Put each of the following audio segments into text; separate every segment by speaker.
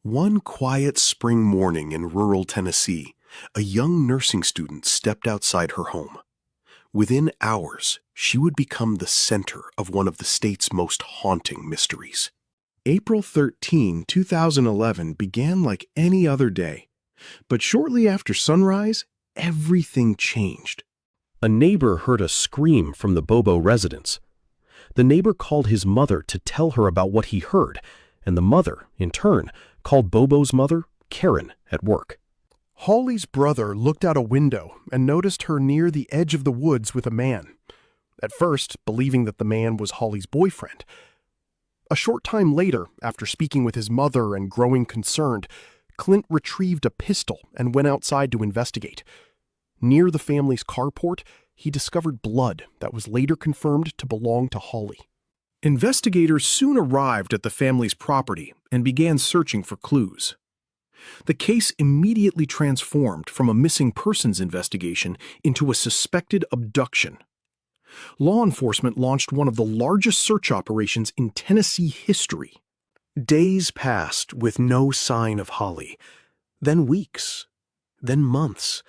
Speaker 1: One quiet spring morning in rural Tennessee, a young nursing student stepped outside her home. Within hours, she would become the center of one of the state's most haunting mysteries. April 13, 2011 began like any other day, but shortly after sunrise, everything changed. A neighbor heard a scream from the Bobo residence. The neighbor called his mother to tell her about what he heard, and the mother, in turn, called Bobo's mother, Karen, at work.
Speaker 2: Holly's brother looked out a window and noticed her near the edge of the woods with a man, at first believing that the man was Holly's boyfriend. A short time later, after speaking with his mother and growing concerned, Clint retrieved a pistol and went outside to investigate. Near the family's carport, he discovered blood that was later confirmed to belong to Holly. Investigators soon arrived at the family's property and began searching for clues. The case immediately transformed from a missing persons investigation into a suspected abduction. Law enforcement launched one of the largest search operations in Tennessee history. Days passed with no sign of Holly, then weeks, then months.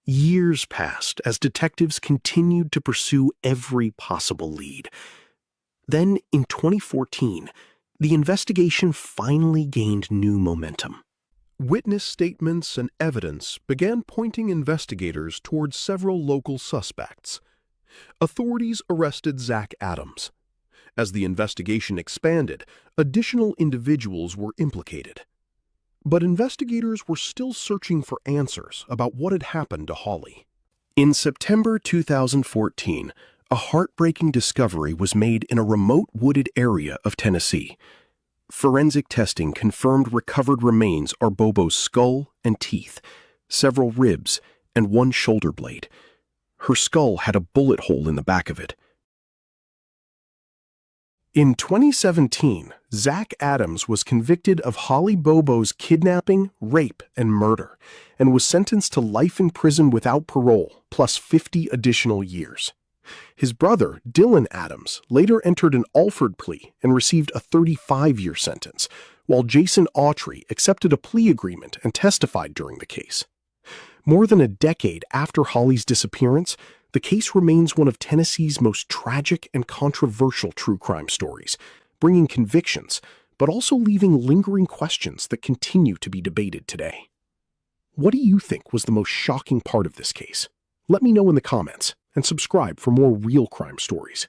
Speaker 2: Years passed as detectives continued to pursue every possible lead. Then, in 2014, the investigation finally gained new momentum. Witness statements and evidence began pointing investigators towards several local suspects. Authorities arrested Zach Adams. As the investigation expanded, additional individuals were implicated. But investigators were still searching for answers about what had happened to Holly. In September 2014, a heartbreaking discovery was made in a remote wooded area of Tennessee. Forensic testing confirmed recovered remains are Bobo's skull and teeth, several ribs, and one shoulder blade. Her skull had a bullet hole in the back of it. In 2017, Zach Adams was convicted of Holly Bobo's kidnapping, rape, and murder, and was sentenced to life in prison without parole, plus 50 additional years. His brother, Dylan Adams, later entered an Alford plea and received a 35-year sentence, while Jason Autry accepted a plea agreement and testified during the case. More than a decade after Holly's disappearance, the case remains one of Tennessee's most tragic and controversial true crime stories, bringing convictions, but also leaving lingering questions that continue to be debated today. What do you think was the most shocking part of this case? Let me know in the comments, and subscribe for more real crime stories.